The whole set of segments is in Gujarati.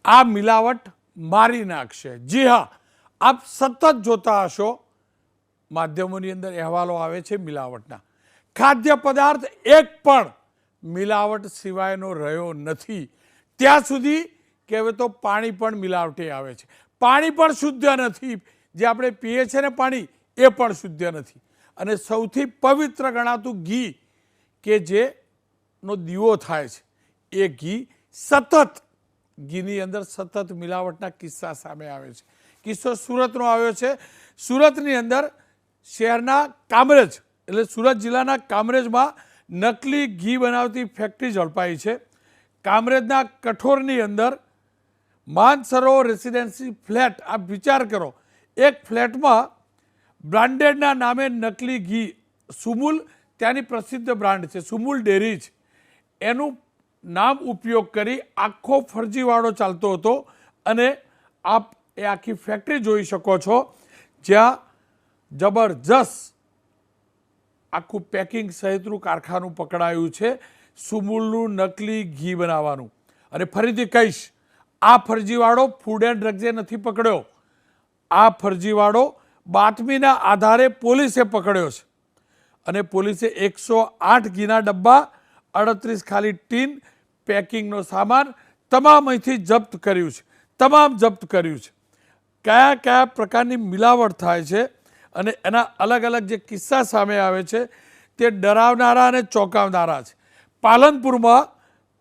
આ મિલાવટ મારી નાખશે। જી હા, આપ સતત જોતા હશો, માધ્યમોની અંદર અહેવાલો આવે છે મિલાવટના। ખાદ્ય પદાર્થ એક પણ મિલાવટ સિવાયનો રહ્યો નથી। ત્યાં સુધી કે હવે તો પાણી પણ મિલાવટી આવે છે। પાણી પણ શુદ્ધ નથી, જે આપણે પીએ છીએ ને પાણી, એ પણ શુદ્ધ નથી। અને સૌથી પવિત્ર ગણાતું ઘી, કે જેનો દીવો થાય છે, એ ઘી સતત, ઘીની અંદર સતત મિલાવટના કિસ્સા સામે આવે છે। કિસ્સો સુરતનો આવ્યો છે। સુરતની અંદર શહેરના કામરેજ, એટલે સુરત જિલ્લાના કામરેજમાં નકલી ઘી બનાવતી ફેક્ટરી ઝડપાઈ છે। કામરેજના કઠોરની અંદર માનસરોવર રેસિડેન્સી ફ્લેટ, આપ વિચાર કરો, એક ફ્લેટમાં બ્રાન્ડેડના નામે નકલી ઘી, સુમૂલ ત્યાંની પ્રસિદ્ધ બ્રાન્ડ છે, સુમૂલ ડેરી છે, એનું નામ ઉપયોગ કરી આખો ફરજીવાળો ચાલતો હતો। અને આપ એ આખી ફેક્ટરી જોઈ શકો છો, જ્યાં જબરજસ્ત આખું પેકિંગ સહિતનું કારખાનું પકડાયું છે સુમૂલનું નકલી ઘી બનાવવાનું। અને ફરીથી કહીશ, આ ફરજીવાળો ફૂડ એન્ડ ડ્રગ્સે નથી પકડ્યો, આ ફરજીવાળો બાતમીના આધારે પોલીસે પકડ્યો છે। અને પોલીસે 108 ઘીના ડબ્બા, 38 ખાલી ટીન, પેકિંગનો સામાન તમામ અહીંથી જપ્ત કર્યું છે, તમામ જપ્ત કર્યું છે। કયા કયા પ્રકારની મિલાવટ થાય છે અને એના અલગ અલગ જે કિસ્સા સામે આવે છે, તે ડરાવનારા અને ચોંકાવનારા છે। પાલનપુરમાં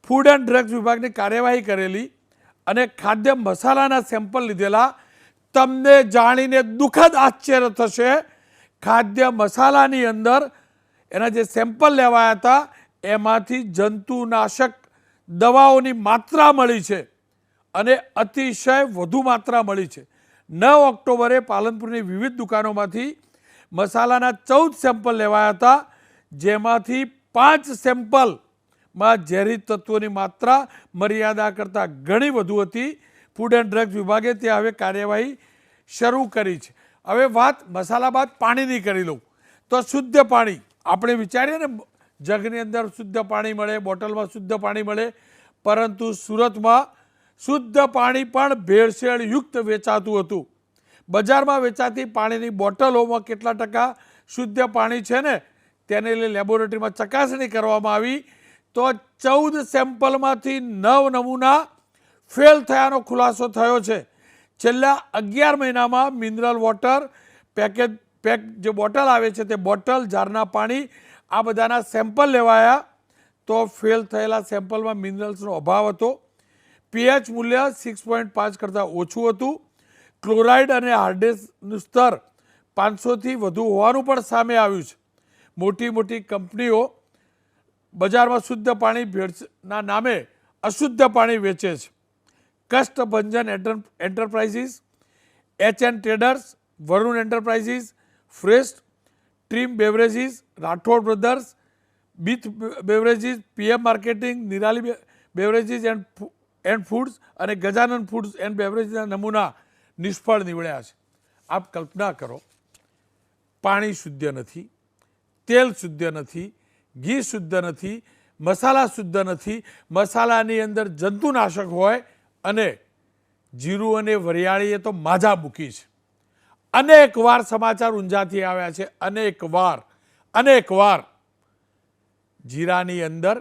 ફૂડ એન્ડ ડ્રગ્સ વિભાગની કાર્યવાહી કરેલી અને ખાદ્ય મસાલાના સેમ્પલ લીધેલા। તમને જાણીને દુઃખદ આશ્ચર્ય થશે, ખાદ્ય મસાલાની અંદર એના જે સેમ્પલ લેવાયા હતા, એમાંથી જંતુનાશક દવાઓની માત્રા મળી છે, અને અતિશય વધુ માત્રા મળી છે। 9 ઓક્ટોબરે પાલનપુરની વિવિધ દુકાનોમાંથી મસાલાના 14 સેમ્પલ લેવાયા હતા, જેમાંથી 5 સેમ્પલમાં ઝેરી તત્વોની માત્રા મર્યાદા કરતાં ઘણી વધુ હતી। ફૂડ એન્ડ ડ્રગ્સ વિભાગે ત્યાં હવે કાર્યવાહી શરૂ કરી છે। હવે વાત મસાલા બાદ પાણીની કરી લઉં તો શુદ્ધ પાણી, આપણે વિચારીએ ને જગની અંદર શુદ્ધ પાણી મળે, બોટલમાં શુદ્ધ પાણી મળે, પરંતુ સુરતમાં શુદ્ધ પાણી પણ ભેળસેળયુક્ત વેચાતું હતું। બજારમાં વેચાતી પાણીની બોટલોમાં કેટલા ટકા શુદ્ધ પાણી છે ને, તેને લઈ લેબોરેટરીમાં ચકાસણી કરવામાં આવી તો 14 સેમ્પલમાંથી 9 નમૂના ફેલ થયાનો ખુલાસો થયો છે। છેલ્લા 11 મહિનામાં મિનરલ વોટર, પેક જે બોટલ આવે છે તે બોટલ, જારના પાણી, આ બધાના સેમ્પલ લેવાયા તો ફેલ થયેલા સેમ્પલમાં મિનરલ્સનો અભાવ હતો। પીએચ મૂલ્ય 6.5 કરતાં ઓછું હતું। ક્લોરાઇડ અને હાર્ડનેસનું સ્તર 500થી વધુ હોવાનું પણ સામે આવ્યું છે। મોટી મોટી કંપનીઓ બજારમાં શુદ્ધ પાણી ભેળના નામે અશુદ્ધ પાણી વેચે છે। Kashtbhanjan enterprises, HN traders, Varun enterprises, fresh, trim beverages, Rathod brothers, બીથ beverages, PM marketing, Nirali beverages and foods અને ગજાનન ફૂડ્સ એન્ડ બેવરેજીસના નમૂના નિષ્ફળ નીવડ્યા છે। આપ કલ્પના કરો, પાણી શુદ્ધ નથી, તેલ શુદ્ધ નથી, ઘી શુદ્ધ નથી, મસાલા શુદ્ધ નથી, મસાલાની અંદર જંતુનાશક હોય, અને જીરું અને વરિયાળીએ તો માજા મૂકી છે। અનેક વાર સમાચાર ઊંઝાથી આવ્યા છે, અનેક વાર જીરાની અંદર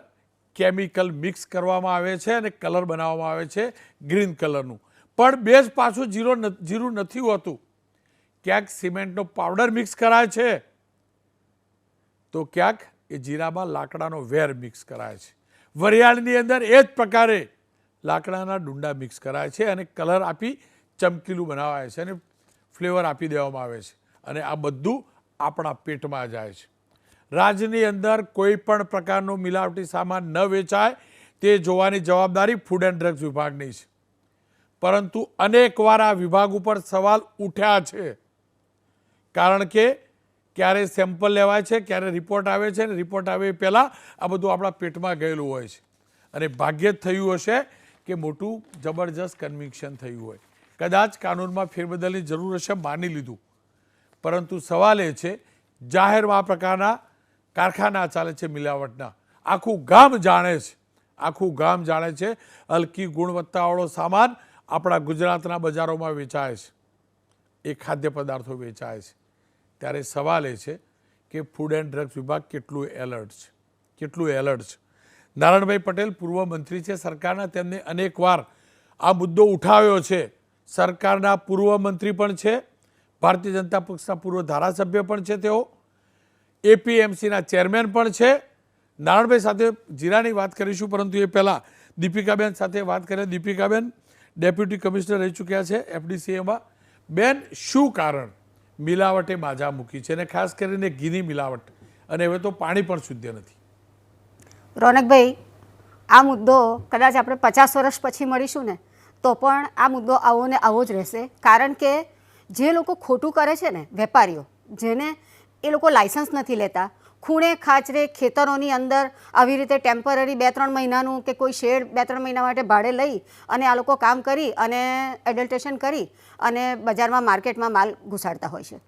કેમિકલ મિક્સ કરવામાં આવે છે અને કલર બનાવવામાં આવે છે ગ્રીન કલરનું, પણ બેઝ પાછું જીરું નથી હોતું। ક્યાંક સિમેન્ટનો પાવડર મિક્સ કરાય છે, તો ક્યાંક એ જીરામાં લાકડાનો વેર મિક્સ કરાય છે। વરિયાળીની અંદર એ જ પ્રકારે લાકડાના ડુંડા મિક્સ કરાય છે અને કલર આપી ચમકીલું બનાવાય છે અને ફ્લેવર આપી દેવામાં આવે છે, અને આ બધું આપણા પેટમાં જાય છે। રાજ્યની અંદર કોઈ પણ પ્રકારનો મિલાવટી સામાન ન વેચાય તે જોવાની જવાબદારી ફૂડ એન્ડ ડ્રગ્સ વિભાગની છે, પરંતુ અનેકવાર આ વિભાગ ઉપર સવાલ ઉઠ્યા છે, કારણ કે ક્યારે સેમ્પલ લેવાય છે, ક્યારે રિપોર્ટ આવે છે, અને રિપોર્ટ આવે એ પહેલાં આ બધું આપણા પેટમાં ગયેલું હોય છે, અને ભાગ્યે જ થયું હશે કે મોટું જબરજસ્ત કન્વિક્શન થયું હોય। કદાચ કાનૂનમાં ફેરબદલની જરૂર હશે, માની લીધું, પરંતુ સવાલ એ છે, જાહેરમાં આ પ્રકારના કારખાના ચાલે છે મિલાવટના, આખું ગામ જાણે છે, હલકી ગુણવત્તાવાળો સામાન આપણા ગુજરાતના બજારોમાં વેચાય છે, એ ખાદ્ય પદાર્થો વેચાય છે, ત્યારે સવાલ એ છે કે ફૂડ એન્ડ ડ્રગ્સ વિભાગ કેટલું એલર્ટ છે. નારાયણભાઈ પટેલ પૂર્વ મંત્રી છે સરકારના, તેમને અનેકવાર આ મુદ્દો ઉઠાવ્યો છે. સરકારના પૂર્વ મંત્રી પણ છે, ભારતીય જનતા પક્ષના પૂર્વ ધારાસભ્ય પણ છે, તેઓ એપીએમસીના ચેરમેન પણ છે. નારાયણભાઈ સાથે જીરાની વાત કરીશું, પરંતુ એ પહેલાં દીપિકાબેન સાથે વાત કરીએ. દીપિકાબેન ડેપ્યુટી કમિશનર રહી ચૂક્યા છે એફડીસીએમાં. બેન, શું કારણ મિલાવટે બાજા મૂકી છે, અને ખાસ કરીને ઘીની મિલાવટ, અને હવે તો પાણી પણ શુદ્ધ નથી? રોનકભાઈ, આ મુદ્દો કદાચ આપણે 50 વર્ષ પછી મળીશું ને તો પણ આ મુદ્દો આવો ને આવો જ રહેશે. કારણ કે જે લોકો ખોટું કરે છે ને, વેપારીઓ, જેને એ લોકો લાયસન્સ નથી લેતા, ખૂણે ખાચરે ખેતરોની અંદર આવી રીતે ટેમ્પરરી 2-3 મહિનાનું કે કોઈ શેડ 2-3 મહિના માટે ભાડે લઈ અને આ લોકો કામ કરી અને એડલ્ટેશન કરી અને બજારમાં માર્કેટમાં માલ ઘુસાડતા હોય છે.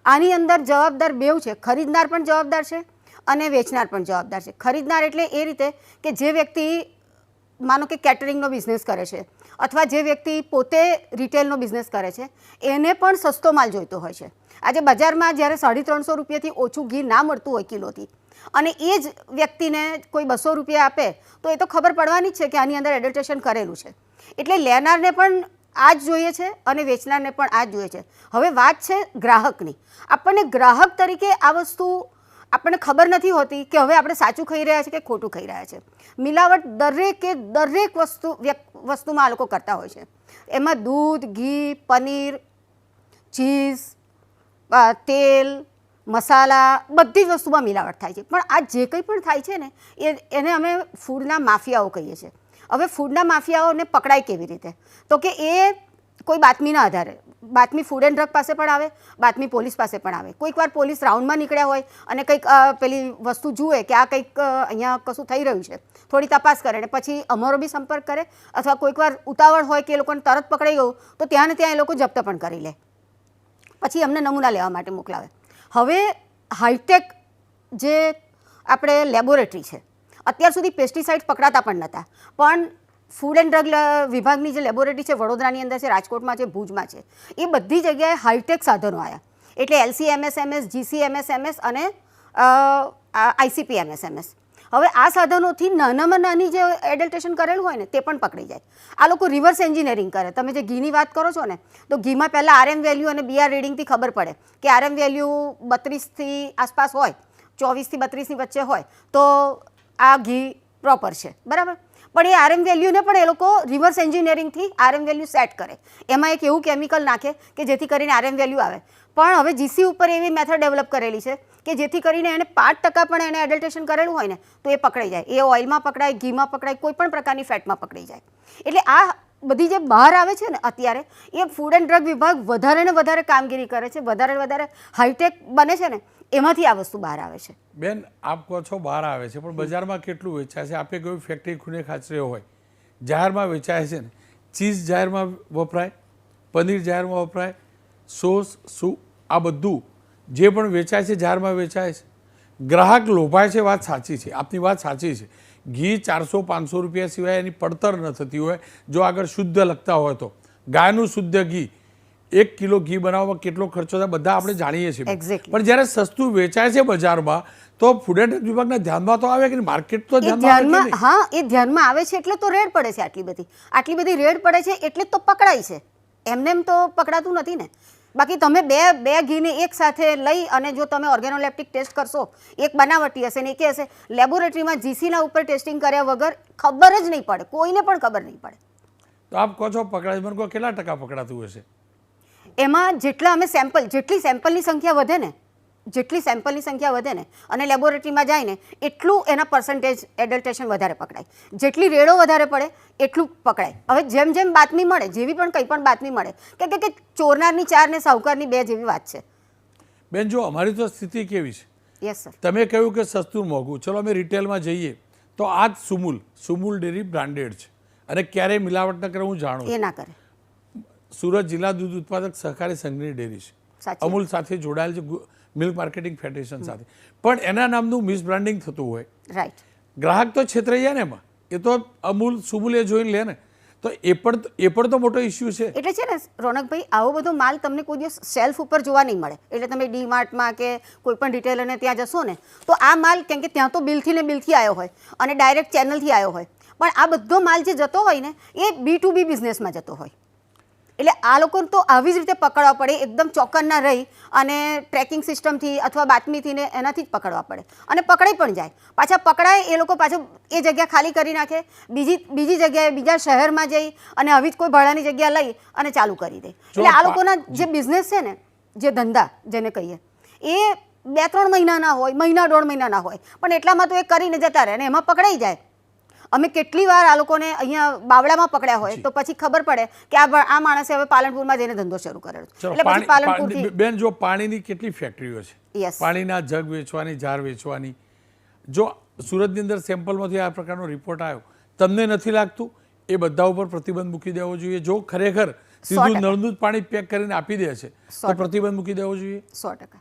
આની અંદર જવાબદાર બેઉ છે, ખરીદનાર પણ જવાબદાર છે અને વેચનાર પણ જવાબદાર છે. ખરીદનાર એટલે એ રીતે કે જે વ્યક્તિ માનો કે કેટરિંગનો બિઝનેસ કરે છે અથવા જે વ્યક્તિ પોતે રિટેલનો બિઝનેસ કરે છે, એને પણ સસ્તો માલ જોઈતો હોય છે. આજે બજારમાં જ્યારે 350 રૂપિયાથી ઓછું ઘી ના મળતું હોય કિલોથી, અને એ જ વ્યક્તિને કોઈ 200 રૂપિયા આપે તો એ તો ખબર પડવાની જ છે કે આની અંદર એડલ્ટેશન કરેલું છે. એટલે લેનારને પણ આ જ જોઈએ છે અને વેચનારને પણ આ જ જોઈએ છે. હવે વાત છે ગ્રાહકની. આપણને ગ્રાહક તરીકે આ વસ્તુ આપણને ખબર નથી હોતી કે હવે આપણે સાચું ખાઈ રહ્યા છીએ કે ખોટું ખાઈ રહ્યા છે. મિલાવટ દરેક વસ્તુમાં આ લોકો કરતા હોય છે. એમાં દૂધ, ઘી, પનીર, ચીઝ, તેલ, મસાલા, બધી જ વસ્તુમાં મિલાવટ થાય છે. પણ આ જે કંઈ પણ થાય છે ને એને અમે ફૂડના માફિયાઓ કહીએ છીએ. હવે ફૂડના માફિયાઓને પકડાય કેવી રીતે? તો કે એ કોઈ બાતમીના આધારે, બાતમી ફૂડ એન્ડ ડ્રગ પાસે પણ આવે, બાતમી પોલીસ પાસે પણ આવે. કોઈક વાર પોલીસ રાઉન્ડમાં નીકળ્યા હોય અને કંઈક પેલી વસ્તુ જુએ કે આ કંઈક અહીંયા કશું થઈ રહ્યું છે, થોડી તપાસ કરે ને પછી અમારો બી સંપર્ક કરે, અથવા કોઈક વાર ઉતાવળ હોય કે એ લોકોને તરત પકડાઈ ગયું તો ત્યાં ને ત્યાં એ લોકો જપ્ત પણ કરી લે, પછી અમને નમૂના લેવા માટે મોકલાવે. હવે હાઈટેક જે આપણે લેબોરેટરી છે, અત્યાર સુધી પેસ્ટિસાઇડ્સ પકડાતા પણ નહોતા, પણ ફૂડ એન્ડ ડ્રગ વિભાગની જે લેબોરેટરી છે વડોદરાની અંદર છે, રાજકોટમાં છે, ભુજમાં છે, એ બધી જગ્યાએ હાઈટેક સાધનો આવ્યા. એટલે LC-MS-MS, GC-MS-MS અને ICP-MS-MS. હવે આ સાધનોથી નાનામાં નાની જે એડલ્ટેશન કરેલું હોય ને તે પણ પકડી જાય. આ લોકો રિવર્સ એન્જિનિયરિંગ કરે. તમે જે ઘીની વાત કરો છો ને, તો ઘીમાં પહેલાં RM વેલ્યુ અને BR રીડિંગથી ખબર પડે કે RM વેલ્યુ 32થી આસપાસ હોય, 24થી 32ની વચ્ચે હોય તો આ ઘી પ્રોપર છે, બરાબર. પણ એ RM વેલ્યુને પણ એ લોકો રિવર્સ એન્જિનિયરિંગથી RM વેલ્યુ સેટ કરે. એમાં એક એવું કેમિકલ નાખે કે જેથી કરીને RM વેલ્યુ આવે. પણ હવે GC ઉપર એવી મેથડ ડેવલપ કરેલી છે કે જેથી કરીને એને 5% પણ એને એડલ્ટેશન કરેલું હોય ને તો એ પકડાઈ જાય. એ ઓઇલમાં પકડાય, ઘીમાં પકડાય, કોઈ પણ પ્રકારની ફેટમાં પકડાઈ જાય. એટલે આ બધી જે બહાર આવે છે ને અત્યારે, એ ફૂડ એન્ડ ડ્રગ વિભાગ વધારે ને વધારે કામગીરી કરે છે, વધારે હાઈટેક બને છે ને એમાંથી આ વસ્તુ બહાર આવે છે. બેન, આપ કહો છો બહાર આવે છે, પણ બજારમાં કેટલું વેચાય છે? આપે કોઈ ફેક્ટરી ખૂણે ખાચરે હોય, જાહેરમાં વેચાય છે ને, ચીઝ જાહેરમાં વપરાય, પનીર જાહેરમાં વપરાય, સોસ, સૂપ, આ બધું જે પણ વેચાય છે જાહેરમાં વેચાય છે. ગ્રાહક લોભાય છે, વાત સાચી છે, આપની વાત સાચી છે. ઘી 400-500 રૂપિયા સિવાય એની પડતર ન થતી હોય જો આગળ શુદ્ધ લખતા હોય તો. ગાયનું શુદ્ધ ઘી, 1 કિલો ઘી બનાવવામાં કેટલો ખર્ચો થાય બધા આપણે જાણીએ છીએ. પણ જ્યારે સસ્તું વેચાય છે બજારમાં તો ફૂડ એન્ડ ડ્રગ વિભાગના ધ્યાનમાં તો આવે કે માર્કેટ તો ધ્યાનમાં? હા, એ ધ્યાનમાં આવે છે એટલે તો રેડ પડે છે. આટલી બધી રેડ પડે છે એટલે જ તો પકડાય છે. એમ તો પકડાતું નથી ને. બાકી તમે બે ઘીને એક સાથે લઈ અને જો તમે ઓર્ગેનોલેપ્ટિક ટેસ્ટ કરશો, એક બનાવટી હશે ને એક હશે, લેબોરેટરીમાં GCના ઉપર ટેસ્ટિંગ કર્યા વગર ખબર જ નહીં પડે, કોઈને પણ ખબર નહીં પડે. તો આપ કહો છો પકડાય, મને કહો કેટલા ટકા પકડાતું હશે? એમાં જેટલા અમે જેટલી સેમ્પલની સંખ્યા વધે ને અને લેબોરેટરીમાં જાય ને એટલું એના પર્સન્ટેજ એડલ્ટેશન વધારે પકડાય. જેટલી રેડો વધારે પડે એટલું પકડાય. હવે જેમ જેમ બાતમી મળે, જેવી પણ કંઈ પણ બાતમી મળે કે ચોરનારની 4 ને સાહુકારની 2 જેવી વાત છે. બેન, જો અમારી તો સ્થિતિ કેવી છે? Yes sir. તમે કહ્યું કે સસ્તું મોંઘું, ચલો અમે રિટેલમાં જઈએ તો આ જ સુમુલ ડેરી બ્રાન્ડેડ છે અને ક્યારેય મિલાવટ ન કરે હું જાણું. એ ના કરે. સુરત જિલ્લા દૂધ ઉત્પાદક સહકારી સંઘની ડેરી છે, અમૂલ સાથે જોડાયેલ છે, મિલ્ક માર્કેટિંગ ફેડરેશન સાથે, પણ એના નામનું મિસબ્રાન્ડિંગ થતું હોય, રાઈટ, ગ્રાહક તો છેતરાઈ જાય ને એમાં. એ તો સુમુલ એ જોઈને લે ને. તો એ પણ તો મોટો ઇસ્યુ છે. એટલે છે ને રોનકભાઈ, આવો બધો માલ તમને કોઈ દિવસ શેલ્ફ ઉપર જોવા નહીં મળે. એટલે તમે ડીમાર્ટમાં કે કોઈ પણ રિટેલરને ત્યાં જશો ને તો આ માલ, કેમ કે ત્યાં તો બિલથી આવ્યો હોય અને ડાયરેક્ટ ચેનલથી આવ્યો હોય, પણ આ બધો માલ જે જતો હોય ને એ B2B બિઝનેસમાં જતો હોય. એટલે આ લોકોને તો આવી જ રીતે પકડવા પડે, એકદમ ચોકન ના રહી અને ટ્રેકિંગ સિસ્ટમથી અથવા બાતમીથી ને એનાથી જ પકડવા પડે, અને પકડાઈ પણ જાય. પાછા પકડાય એ લોકો પાછું એ જગ્યા ખાલી કરી નાખે, બીજી જગ્યાએ બીજા શહેરમાં જઈ અને આવી જ કોઈ ભાડાની જગ્યા લઈ અને ચાલુ કરી દે. એટલે આ લોકોના જે બિઝનેસ છે ને, જે ધંધા જેને કહીએ, એ 2-3 મહિનાના હોય, મહિના 1.5 મહિનાના હોય, પણ એટલામાં તો એ કરીને જતા રહે અને એમાં પકડાઈ જાય. અમે કેટલી વાર આ લોકોને અહીંયા બાવળામાં પકડ્યા હોય તો પછી ખબર પડે કે આ માણસે હવે પાલનપુરમાં જઈને ધંધો શરૂ કરેલો. એટલે પછી પાલનપુરથી બેન, જો પાણીની કેટલી ફેક્ટરીઓ છે, યસ, પાણીના જગ વેચવાની, જાર વેચવાની, જો સુરતની અંદર સેમ્પલમાંથી આ પ્રકારનો રિપોર્ટ આવ્યો, તમને નથી લાગતું એ બધા ઉપર પ્રતિબંધ મૂકી દેવો જોઈએ? જો ખરેખર સીધું નળનું જ પાણી પેક કરીને આપી દે છે તો પ્રતિબંધ મૂકી દેવો જોઈએ. 100%.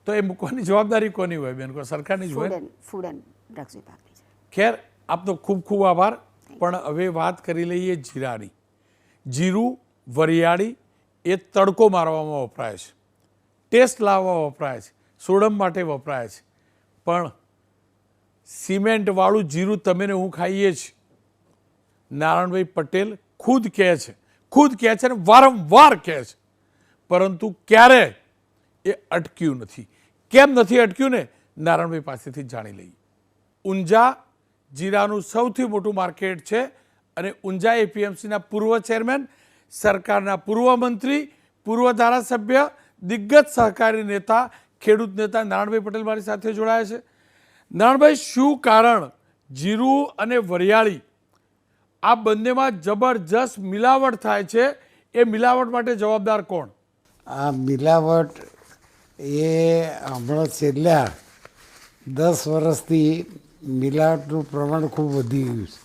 તો એ મૂકવાની જવાબદારી કોની હોય બેન? કોઈ સરકારની જ હોય. ફૂડ એન્ડ ડ્રગ્સ વિભાગની. ખેર, આપનો ખૂબ ખૂબ આભાર. પણ હવે વાત કરી લઈએ જીરાની. જીરું, વરિયાળી એ તડકો મારવામાં વપરાય છે, ટેસ્ટ લાવવા વપરાય છે, સોડમ માટે વપરાય છે, પણ સિમેન્ટવાળું જીરું તમે ને હું ખાઈએ છીએ. નારાયણભાઈ પટેલ ખુદ કહે છે અને વારંવાર કહે છે, પરંતુ ક્યારે એ અટક્યું નથી. કેમ નથી અટક્યું ને, નારાયણભાઈ પાસેથી જાણી લઈએ. ઊંઝા જીરાનું સૌથી મોટું માર્કેટ છે અને ઊંઝા APMCના પૂર્વ ચેરમેન, સરકારના પૂર્વ મંત્રી, પૂર્વ ધારાસભ્ય, દિગ્ગજ સહકારી નેતા, ખેડૂત નેતા નારાયણભાઈ પટેલ મારી સાથે જોડાયા છે. નારાયણભાઈ, શું કારણ જીરું અને વરિયાળી આ બંનેમાં જબરજસ્ત મિલાવટ થાય છે? એ મિલાવટ માટે જવાબદાર કોણ? આ મિલાવટ એ હમણાં છેલ્લા 10 વર્ષથી મિલાવટનું પ્રમાણ ખૂબ વધી ગયું છે.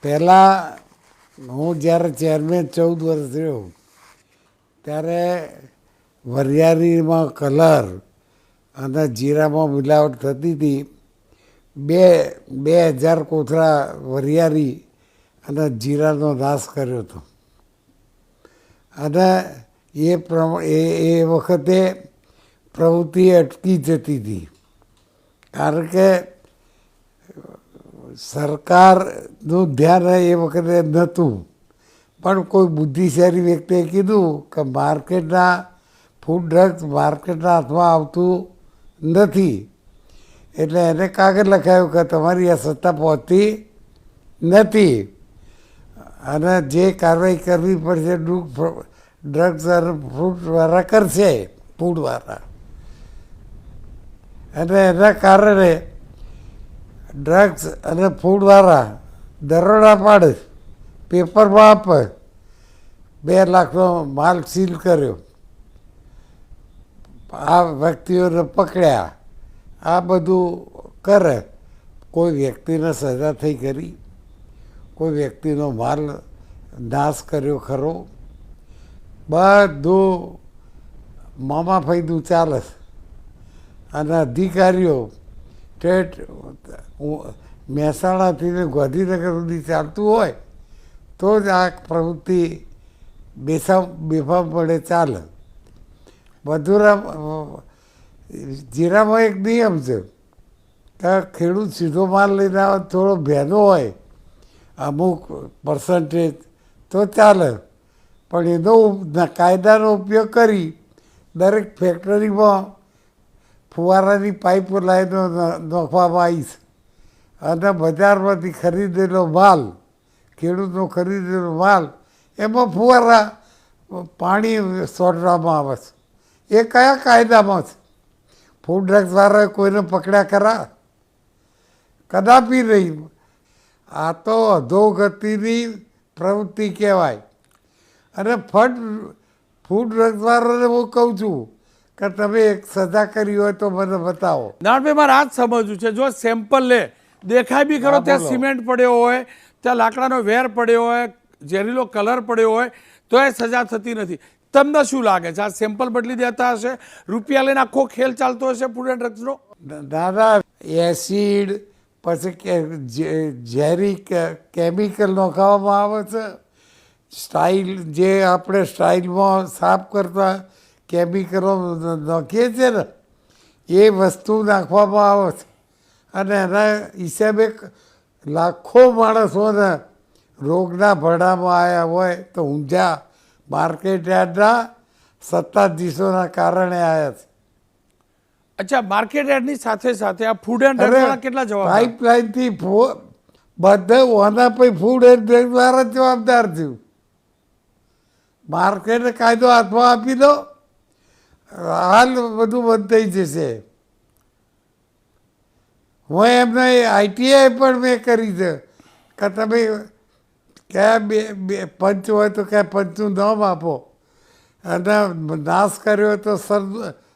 પહેલાં હું જ્યારે ચેરમેન 14 વર્ષ રહ્યો ત્યારે વરિયાળીમાં કલર અને જીરામાં મિલાવટ થતી હતી. 2000 કોથળા વરિયાળી અને જીરાનો નાશ કર્યો હતો. અને એ વખતે પ્રવૃત્તિ અટકી જતી હતી, કારણ કે સરકારનું ધ્યાન એ વખતે નહોતું. પણ કોઈ બુદ્ધિશાળી વ્યક્તિએ કીધું કે માર્કેટના ફૂડ ડ્રગ્સ માર્કેટના હાથમાં આવતું નથી, એટલે એને કાગળ લખાયું કે તમારી આ સત્તા પહોંચતી નથી અને જે કાર્યવાહી કરવી પડશે ડ્રગ્સ અને ફૂડવાળા કરશે, ફૂડવાળા. અને એના કારણે ડ્રગ્સ અને ફૂડવાળા દરોડા પાડે, પેપરમાં આપે, 2 લાખનો માલ સીલ કર્યો, આ વ્યક્તિઓને પકડ્યા, આ બધું કરે. કોઈ વ્યક્તિને સજા થઈ કરી? કોઈ વ્યક્તિનો માલ નાશ કર્યો ખરો? બધું મામા ફાયદું ચાલે. અને અધિકારીઓ ઠેઠ મહેસાણાથી ને ગાંધીનગર સુધી ચાલતું હોય તો જ આ પ્રવૃત્તિ બેફામ પડે ચાલે. જીરામાં એક નિયમ છે કે ખેડૂત સીધો માલ લઈને આવે, થોડો ભેનો હોય અમુક પર્સન્ટેજ તો ચાલે, પણ એનો કાયદાનો ઉપયોગ કરી દરેક ફેક્ટરીમાં ફુવારાની પાઇપ લાઈનો નાખવામાં આવી છે અને બજારમાંથી ખરીદેલો માલ, ખેડૂતનો ખરીદેલો માલ, એમાં ફુવારા પાણી છોડવામાં આવે છે. એ કયા કાયદામાં છે? ફૂડ ડ્રગ્સવાળાએ કોઈને પકડ્યા ખરા? કદાપી નહીં. આ તો અધોગતિની પ્રવૃત્તિ કહેવાય. અને ફૂડ ડ્રગ્સવાળાને હું કહું છું કે તમે એક સજા કરી હોય તો મને બતાવો. નારાયણભાઈ, મારે આ જ સમજવું છે, જો સેમ્પલ લે, દેખાય બી ખરો ત્યાં સિમેન્ટ પડ્યો હોય, ત્યાં લાકડાનો વેર પડ્યો હોય, ઝેરીલો કલર પડ્યો હોય, તો એ સજા થતી નથી. તમને શું લાગે છે, આ સેમ્પલ બદલી દેતા હશે? રૂપિયા લઈને આખો ખેલ ચાલતો હશે ફૂડ એન્ડ ડ્રગ્સનો? દાદા, એસિડ, પછી ઝેરી કેમિકલ નખાવવામાં આવે છે, સ્ટાઇલ જે આપણે સ્ટાઇલમાં સાફ કરતા કેમિકલો નાખીએ છીએ ને એ વસ્તુ નાખવામાં આવે છે, અને એના હિસાબે લાખો માણસોને રોગના ભડામાં આવ્યા હોય તો ઊંઝા માર્કેટ યાર્ડના સત્તાધીશોના કારણે આવ્યા છે. અચ્છા, માર્કેટ યાર્ડની સાથે સાથે આ ફૂડ એન્ડ ડ્રગ કેટલા જવાબ? પાઇપલાઇનથી બધા ઓના પછી ફૂડ એન્ડ ડ્રગ દ્વારા જ જવાબદાર થયું. માર્કેટે કાયદો હાથમાં આપી દો, હાલ બધું બંધ થઈ જશે. હું એમને આઈટીઆઈ પણ મેં કરી છે કે તમે કયા બે પંચ હોય તો કયા પંચનું નામ આપો, અને નાશ કર્યો તો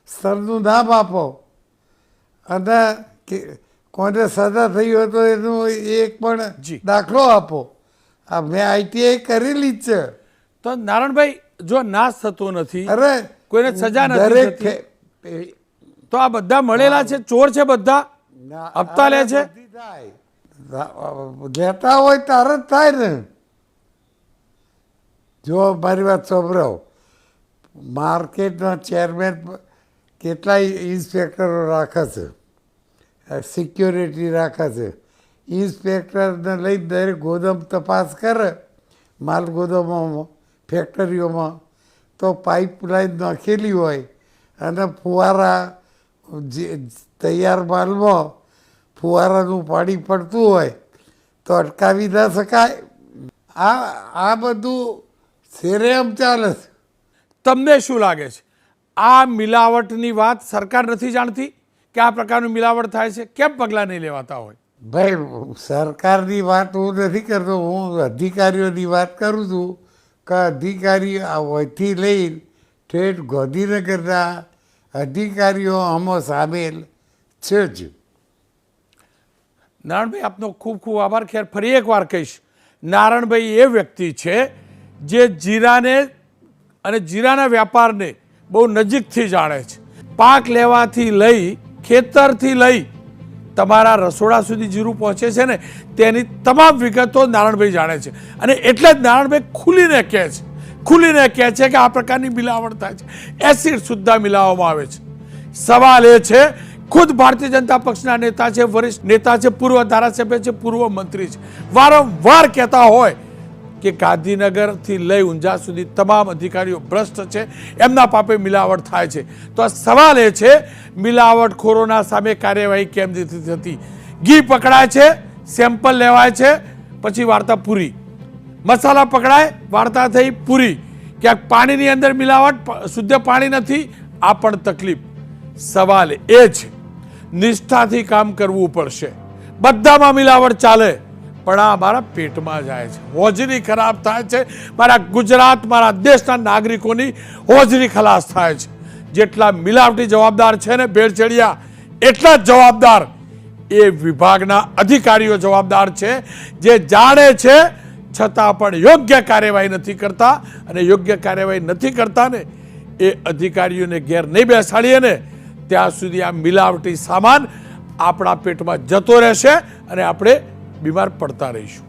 સ્તરનું નામ આપો, અને કોને સજા થઈ હોય તો એનું એક પણ દાખલો આપો. આ મેં આઈટીઆઈ કરેલી જ છે. તો નારાયણભાઈ, જો નાશ થતો નથી, અરે કોઈને સજા નથી થતી, તો આ બધા મળેલા છે, ચોર છે, બધા હપ્તા લે છે. લેતા હોય તારે જ થાય ને. જો મારી વાત સાંભળો, માર્કેટના ચેરમેન કેટલાય ઇન્સ્પેક્ટરો રાખે છે, સિક્યોરિટી રાખે છે. ઇન્સ્પેક્ટરને લઈ દરેક ગોદામ તપાસ કરે, માલ ગોદામોમાં, ફેક્ટરીઓમાં, તો પાઇપલાઇન નાખેલી હોય અને ફુવારા તૈયાર માલમાં ફુવારાનું પાણી પડતું હોય તો અટકાવી ના શકાય. આ બધું શેરેઆમ ચાલે છે. તમને શું લાગે છે, આ મિલાવટની વાત સરકાર નથી જાણતી કે આ પ્રકારનું મિલાવટ થાય છે? કેમ પગલાં નહીં લેવાતા હોય? ભાઈ, સરકારની વાત હું નથી કરતો, હું અધિકારીઓની વાત કરું છું કે અધિકારી અહીંથી લઈ ઠેઠ ગાંધીનગરના અધિકારીઓ આમાં સામેલ છે જ. નારાયણભાઈ, આપનો ખૂબ ખૂબ આભાર. ખેર, ફરી એકવાર કહીશ, નારાયણભાઈ એ વ્યક્તિ છે જે જીરાને અને જીરાના વ્યાપારને બહુ નજીકથી જાણે છે. પાક લેવાથી લઈ, ખેતરથી લઈ તમારા રસોડા સુધી જીરું પહોંચે છે ને, તેની તમામ વિગતો નારાયણભાઈ જાણે છે. અને એટલે જ નારાયણભાઈ ખુલીને કહે છે કે આ પ્રકારની મિલાવટ થાય છે, એસિડ સુદ્ધા મિલાવવામાં આવે છે. સવાલ એ છે, ખુદ ભારતીય જનતા પક્ષના નેતા છે, વરિષ્ઠ નેતા છે, પૂર્વ ધારાસભ્ય છે, પૂર્વ મંત્રી છે, વારંવાર કહેતા હોય કે ગાંધીનગરથી લઈ ઊંઝા સુધી તમામ અધિકારીઓ ભ્રષ્ટ છે, એમના પાપે મિલાવટ થાય છે. તો આ સવાલ એ છે, મિલાવટખોરોના સામે કાર્યવાહી કેમ નથી થતી? ઘી પકડાય છે, સેમ્પલ લેવાય છે, પછી વાર્તા પૂરી. મસાલા પકડાય, વાર્તા થઈ પૂરી. ક્યાંક પાણીની અંદર મિલાવટ, શુદ્ધ પાણી નથી, આ પણ તકલીફ. સવાલ એ છે, નિષ્ઠાથી કામ કરવું પડશે. બધામાં મિલાવટ ચાલે, પણ આ મારા પેટમાં જાય છે, હોજરી ખરાબ થાય છે. મારા ગુજરાત, મારા દેશના નાગરિકોની હોજરી ખલાસ થાય છે. જેટલા મિલાવટી જવાબદાર છે ને ભેળસેળિયા, એટલા જ જવાબદાર એ વિભાગના અધિકારીઓ જવાબદાર છે, જે જાણે છે છતાં પણ યોગ્ય કાર્યવાહી નથી કરતા. અને યોગ્ય કાર્યવાહી નથી કરતા ને એ અધિકારીઓને ઘેર નહીં બેસાડીએ ને ત્યાં સુધી આ મિલાવટી સામાન આપણા પેટમાં જતો રહેશે અને આપણે બીમાર પડતા રહીશું.